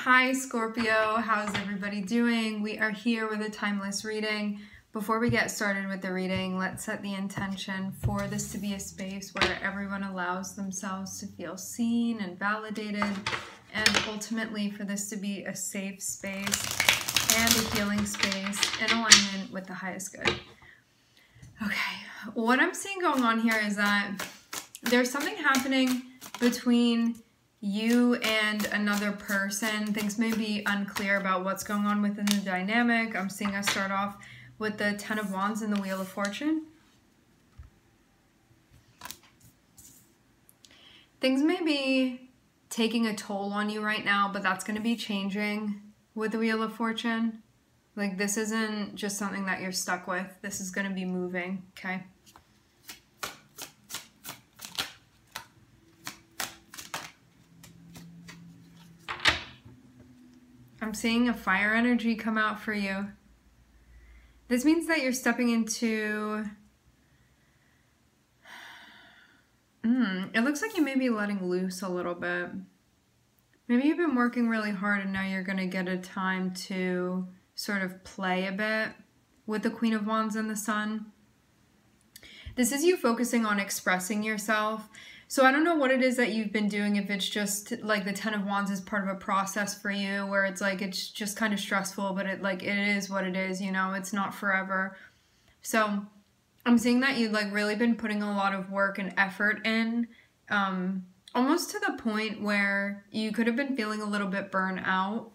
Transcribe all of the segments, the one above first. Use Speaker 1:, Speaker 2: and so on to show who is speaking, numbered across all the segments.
Speaker 1: Hi Scorpio, how's everybody doing? We are here with a timeless reading. Before we get started with the reading, let's set the intention for this to be a space where everyone allows themselves to feel seen and validated, and ultimately for this to be a safe space and a healing space in alignment with the highest good. Okay, what I'm seeing going on here is that there's something happening between you and another person. Things may be unclear about what's going on within the dynamic. I'm seeing us start off with the Ten of Wands and the Wheel of Fortune. Things may be taking a toll on you right now, but that's going to be changing with the Wheel of Fortune. Like, this isn't just something that you're stuck with. This is going to be moving, okay? I'm seeing a fire energy come out for you. This means that you're stepping into... it looks like you may be letting loose a little bit. Maybe you've been working really hard and now you're going to get a time to sort of play a bit with the Queen of Wands and the Sun. This is you focusing on expressing yourself. So I don't know what it is that you've been doing, if it's just like the Ten of Wands is part of a process for you where it's like it's just kind of stressful, but it is what it is, you know, it's not forever. So I'm seeing that you've like really been putting a lot of work and effort in, almost to the point where you could have been feeling a little bit burnt out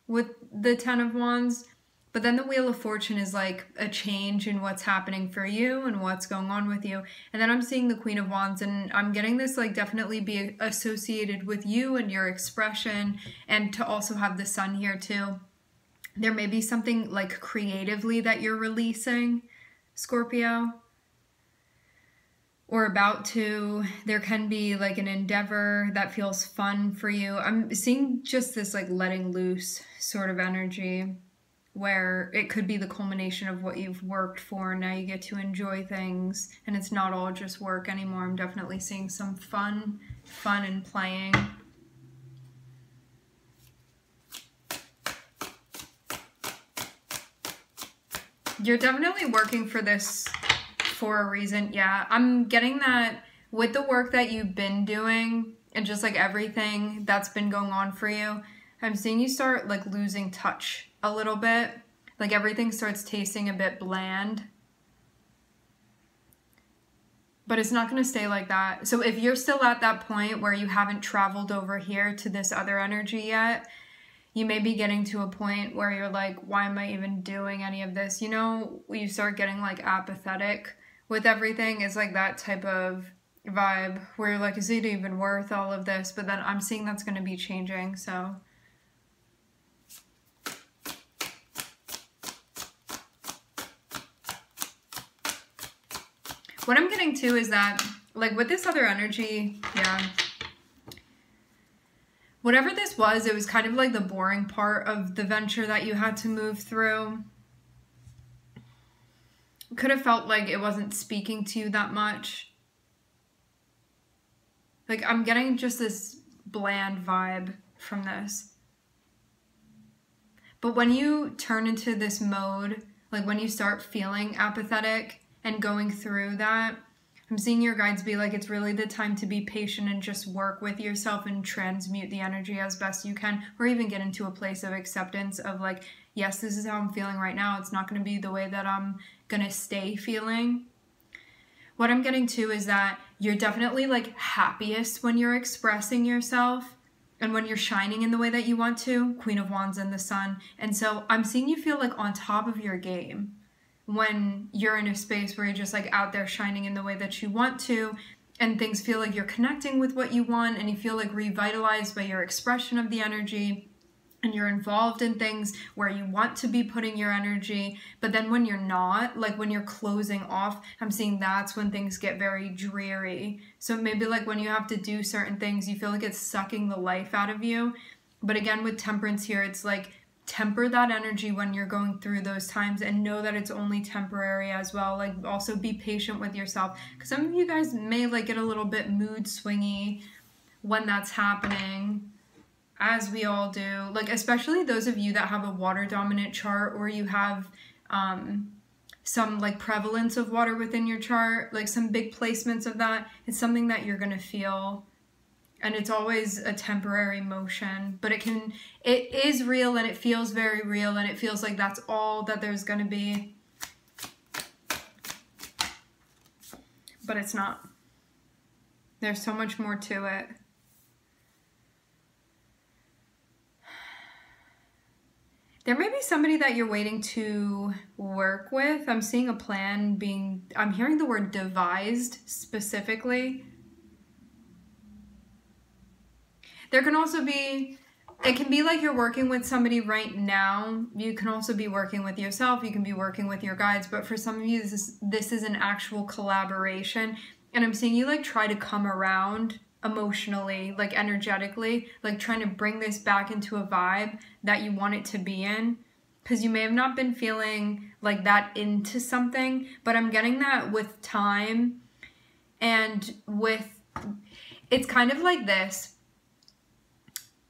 Speaker 1: with the Ten of Wands. But then the Wheel of Fortune is like a change in what's happening for you and what's going on with you. And then I'm seeing the Queen of Wands, and I'm getting this like definitely be associated with you and your expression, and to also have the Sun here too. There may be something like creatively that you're releasing, Scorpio, or about to. There can be like an endeavor that feels fun for you. I'm seeing just this like letting loose sort of energy, where it could be the culmination of what you've worked for, and now you get to enjoy things, and it's not all just work anymore. I'm definitely seeing some fun and playing. You're definitely working for this for a reason. Yeah, I'm getting that with the work that you've been doing and just like everything that's been going on for you, I'm seeing you start like losing touch a little bit. Like everything starts tasting a bit bland. But it's not going to stay like that. So if you're still at that point where you haven't traveled over here to this other energy yet, you may be getting to a point where you're like, why am I even doing any of this? You know, you start getting like apathetic with everything. It's like that type of vibe where you're like, is it even worth all of this? But then I'm seeing that's going to be changing, so... What I'm getting to is that, like, with this other energy, yeah, whatever this was, it was kind of like the boring part of the venture that you had to move through. Could have felt like it wasn't speaking to you that much. Like, I'm getting just this bland vibe from this. But when you turn into this mode, like when you start feeling apathetic and going through that, I'm seeing your guides be like, it's really the time to be patient and just work with yourself and transmute the energy as best you can, or even get into a place of acceptance of like, yes, this is how I'm feeling right now. It's not going to be the way that I'm going to stay feeling. What I'm getting to is that you're definitely like happiest when you're expressing yourself and when you're shining in the way that you want to, Queen of Wands and the Sun. And so I'm seeing you feel like on top of your game when you're in a space where you're just like out there shining in the way that you want to, and things feel like you're connecting with what you want, and you feel like revitalized by your expression of the energy, and you're involved in things where you want to be putting your energy. But then when you're not, like when you're closing off, I'm seeing that's when things get very dreary. So maybe like when you have to do certain things, you feel like it's sucking the life out of you. But again, with Temperance here, it's like, temper that energy when you're going through those times, and know that it's only temporary as well. Like, also be patient with yourself, because some of you guys may like get a little bit mood swingy when that's happening. as we all do. Like, especially those of you that have a water dominant chart, or you have some like prevalence of water within your chart, like some big placements of that. It's something that you're gonna feel, and it's always a temporary motion, but it is real, and it feels very real, and it feels like that's all that there's gonna be, but it's not. There's so much more to it. There may be somebody that you're waiting to work with. I'm seeing a plan being, I'm hearing the word devised specifically. There can also be, it can be like you're working with somebody right now. You can also be working with yourself. You can be working with your guides. But for some of you, this is an actual collaboration. And I'm seeing you like try to come around emotionally, like energetically, like trying to bring this back into a vibe that you want it to be in, because you may have not been feeling like that into something, but I'm getting that with time and with, it's kind of like this.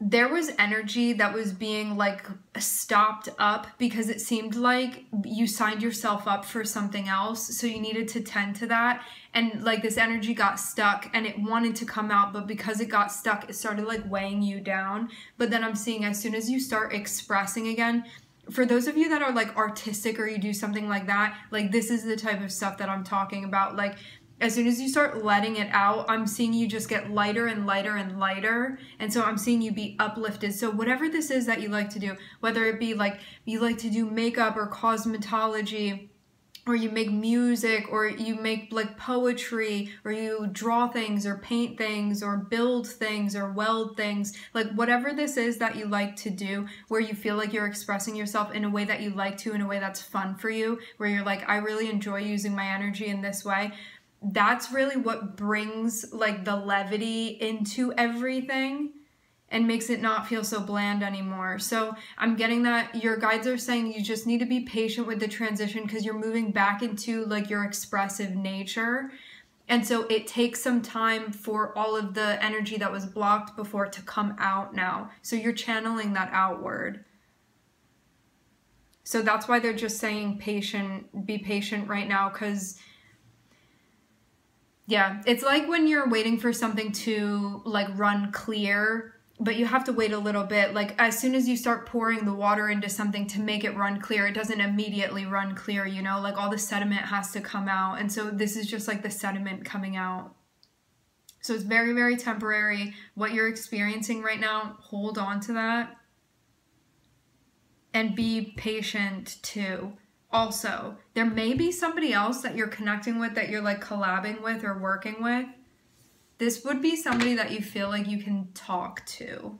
Speaker 1: There was energy that was being like stopped up because it seemed like you signed yourself up for something else, so you needed to tend to that, and like this energy got stuck and it wanted to come out, but because it got stuck, it started like weighing you down. But then I'm seeing as soon as you start expressing again, for those of you that are like artistic or you do something like that, like this is the type of stuff that I'm talking about. Like as soon as you start letting it out, I'm seeing you just get lighter and lighter and lighter. And so I'm seeing you be uplifted. So whatever this is that you like to do, whether it be like you like to do makeup or cosmetology, or you make music, or you make like poetry, or you draw things or paint things or build things or weld things, like whatever this is that you like to do, where you feel like you're expressing yourself in a way that you like to, in a way that's fun for you, where you're like, I really enjoy using my energy in this way. That's really what brings like the levity into everything and makes it not feel so bland anymore. So I'm getting that your guides are saying you just need to be patient with the transition, because you're moving back into like your expressive nature. And so it takes some time for all of the energy that was blocked before to come out now. So you're channeling that outward. So that's why they're just saying patient, be patient right now, because yeah, it's like when you're waiting for something to like run clear, but you have to wait a little bit. Like as soon as you start pouring the water into something to make it run clear, it doesn't immediately run clear, you know, like all the sediment has to come out. And so this is just like the sediment coming out. So it's very, very temporary. What you're experiencing right now, hold on to that and be patient too. Also, there may be somebody else that you're connecting with, that you're like collabing with or working with. This would be somebody that you feel like you can talk to.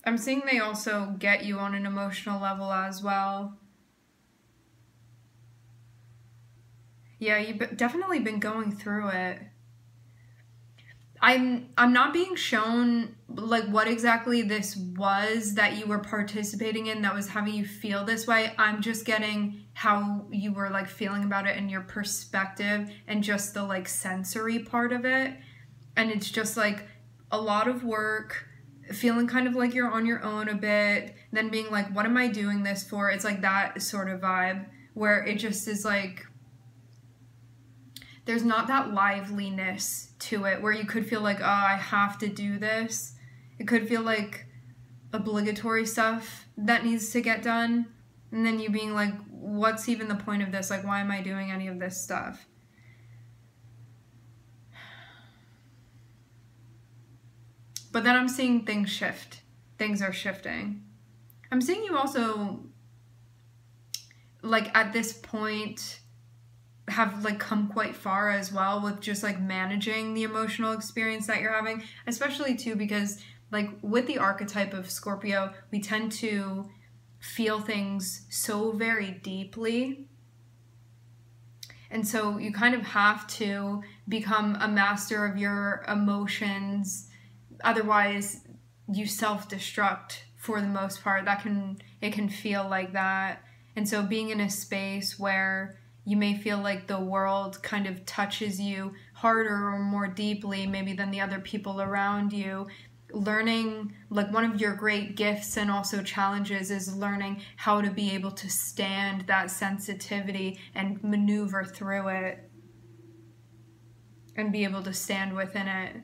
Speaker 1: I'm seeing they also get you on an emotional level as well. Yeah, you've definitely been going through it. I'm not being shown like what exactly this was that you were participating in that was having you feel this way. I'm just getting how you were like feeling about it and your perspective and just the like sensory part of it. And it's just like a lot of work, feeling kind of like you're on your own a bit, then being like, what am I doing this for? It's like that sort of vibe where it just is like, there's not that liveliness to it where you could feel like, oh, I have to do this. It could feel like obligatory stuff that needs to get done. And then you being like, what's even the point of this? Like, why am I doing any of this stuff? But then I'm seeing things shift. Things are shifting. I'm seeing you also, like, at this point, have like come quite far as well with just like managing the emotional experience that you're having, especially too because like with the archetype of Scorpio, we tend to feel things so very deeply, and so you kind of have to become a master of your emotions, otherwise you self-destruct for the most part. It can feel like that. And so being in a space where you may feel like the world kind of touches you harder or more deeply maybe than the other people around you. Learning, like one of your great gifts and also challenges is learning how to be able to stand that sensitivity and maneuver through it and be able to stand within it.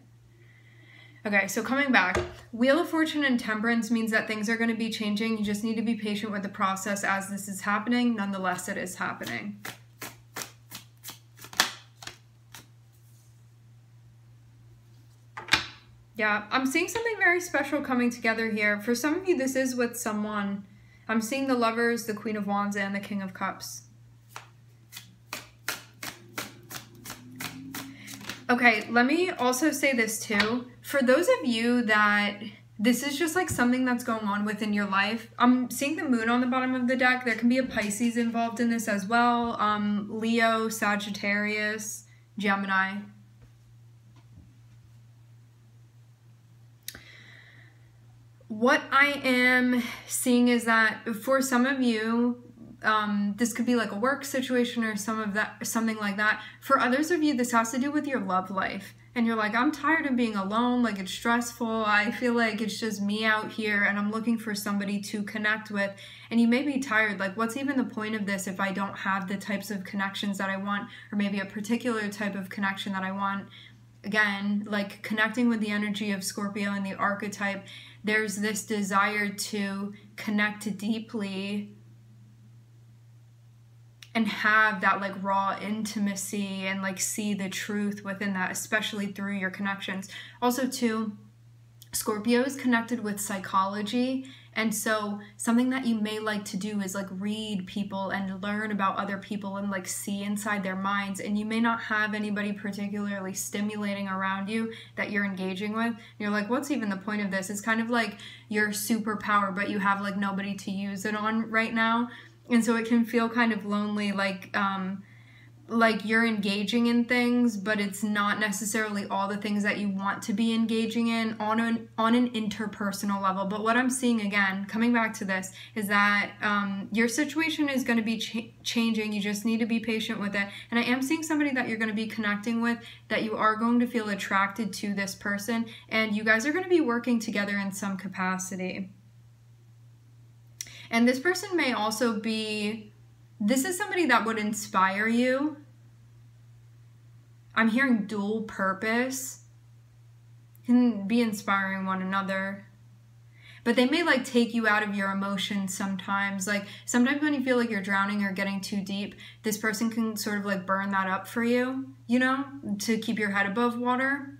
Speaker 1: Okay, so coming back, Wheel of Fortune and Temperance means that things are going to be changing. You just need to be patient with the process as this is happening. Nonetheless, it is happening. Yeah, I'm seeing something very special coming together here. For some of you, this is with someone. I'm seeing the Lovers, the Queen of Wands, and the King of Cups. Okay, let me also say this too. For those of you that this is just like something that's going on within your life, I'm seeing the Moon on the bottom of the deck. There can be a Pisces involved in this as well. Leo, Sagittarius, Gemini. What I am seeing is that for some of you, this could be like a work situation or something like that. For others of you, this has to do with your love life. And you're like, I'm tired of being alone, like it's stressful. I feel like it's just me out here and I'm looking for somebody to connect with. And you may be tired, like what's even the point of this if I don't have the types of connections that I want, or maybe a particular type of connection that I want? Again, like connecting with the energy of Scorpio and the archetype, there's this desire to connect deeply and have that like raw intimacy and like see the truth within that, especially through your connections. Also too, Scorpio is connected with psychology, and so something that you may like to do is like read people and learn about other people and like see inside their minds. And you may not have anybody particularly stimulating around you that you're engaging with. You're like, what's even the point of this? It's kind of like your superpower, but you have like nobody to use it on right now. And so it can feel kind of lonely, like you're engaging in things, but it's not necessarily all the things that you want to be engaging in on an interpersonal level. But what I'm seeing, again, coming back to this, is that your situation is going to be changing. You just need to be patient with it. And I am seeing somebody that you're going to be connecting with, that you are going to feel attracted to this person, and you guys are going to be working together in some capacity. And this person may also be, this is somebody that would inspire you. I'm hearing dual purpose. Can be inspiring one another. But they may like take you out of your emotions sometimes. Like sometimes when you feel like you're drowning or getting too deep, this person can sort of like burn that up for you, you know, to keep your head above water.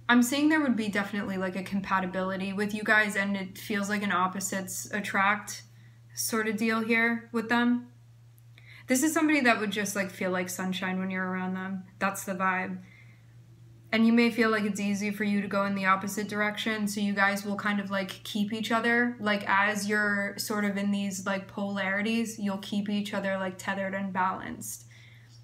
Speaker 1: I'm seeing there would be definitely like a compatibility with you guys, and it feels like an opposites attract sort of deal here with them. This is somebody that would just like feel like sunshine when you're around them. That's the vibe. And you may feel like it's easy for you to go in the opposite direction, so you guys will kind of like keep each other, like as you're sort of in these like polarities, you'll keep each other like tethered and balanced,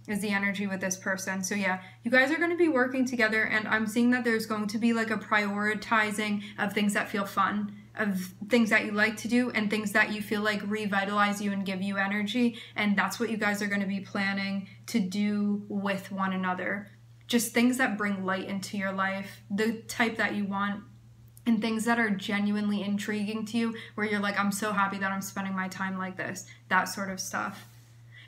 Speaker 1: is the energy with this person. So yeah, you guys are going to be working together, and I'm seeing that there's going to be like a prioritizing of things that feel fun, of things that you like to do, and things that you feel like revitalize you and give you energy. And that's what you guys are going to be planning to do with one another. Just things that bring light into your life, the type that you want, and things that are genuinely intriguing to you, where you're like, I'm so happy that I'm spending my time like this, that sort of stuff.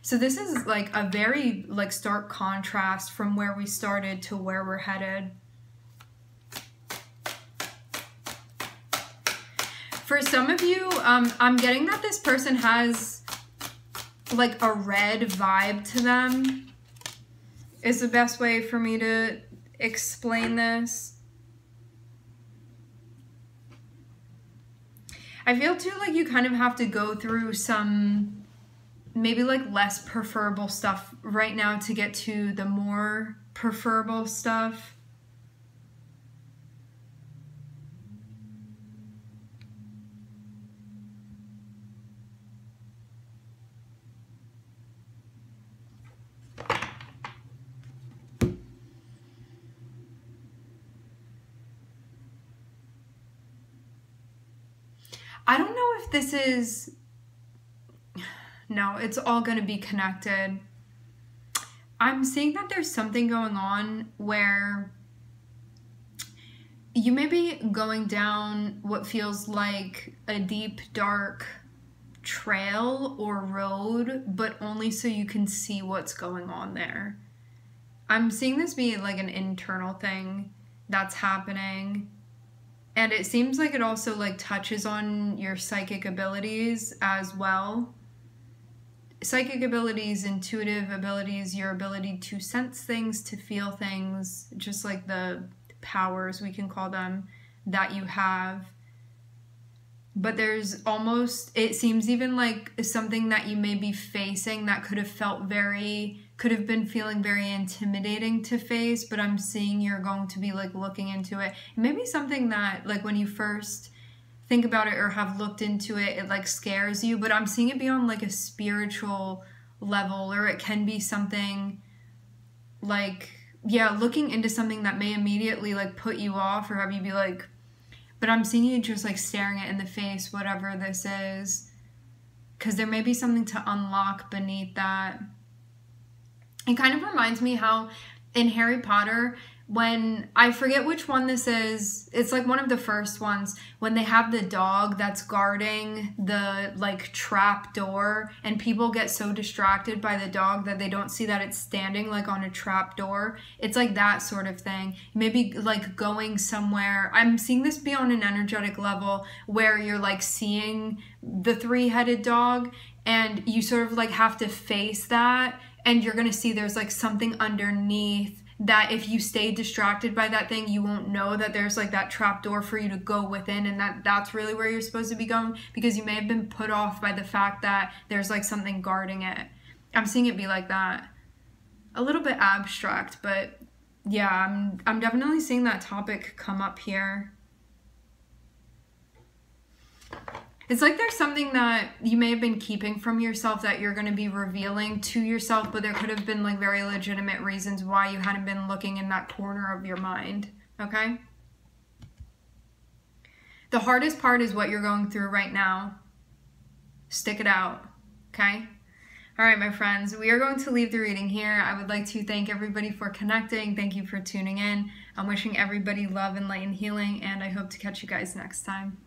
Speaker 1: So this is like a very like stark contrast from where we started to where we're headed. For some of you, I'm getting that this person has like a red vibe to them, is the best way for me to explain this. I feel too like you kind of have to go through some maybe like less preferable stuff right now to get to the more preferable stuff. I don't know if this is No, it's all going to be connected. I'm seeing that there's something going on where you may be going down what feels like a deep, dark trail or road, but only so you can see what's going on there. I'm seeing this be like an internal thing that's happening. And it seems like it also like touches on your psychic abilities as well. Psychic abilities, intuitive abilities, your ability to sense things, to feel things, just like the powers, we can call them, that you have. But there's almost, it seems even like something that you may be facing that could have been feeling very intimidating to face, but I'm seeing you're going to be like looking into it. Maybe something that like when you first think about it or have looked into it, it like scares you, but I'm seeing it be on like a spiritual level, or it can be something like, yeah, looking into something that may immediately like put you off or have you be like, but I'm seeing you just like staring it in the face, whatever this is, because there may be something to unlock beneath that. It kind of reminds me how in Harry Potter, when, I forget which one this is, it's like one of the first ones, when they have the dog that's guarding the like trap door and people get so distracted by the dog that they don't see that it's standing like on a trap door. It's like that sort of thing. Maybe like going somewhere. I'm seeing this be on an energetic level where you're like seeing the three-headed dog and you sort of like have to face that, and you're gonna see there's like something underneath that if you stay distracted by that thing, you won't know that there's like that trap door for you to go within, and that's really where you're supposed to be going, because you may have been put off by the fact that there's like something guarding it. I'm seeing it be like that. A little bit abstract, but yeah, I'm definitely seeing that topic come up here. It's like there's something that you may have been keeping from yourself that you're going to be revealing to yourself, but there could have been like very legitimate reasons why you hadn't been looking in that corner of your mind, okay? The hardest part is what you're going through right now. Stick it out, okay? All right, my friends, we are going to leave the reading here. I would like to thank everybody for connecting. Thank you for tuning in. I'm wishing everybody love and light and healing, and I hope to catch you guys next time.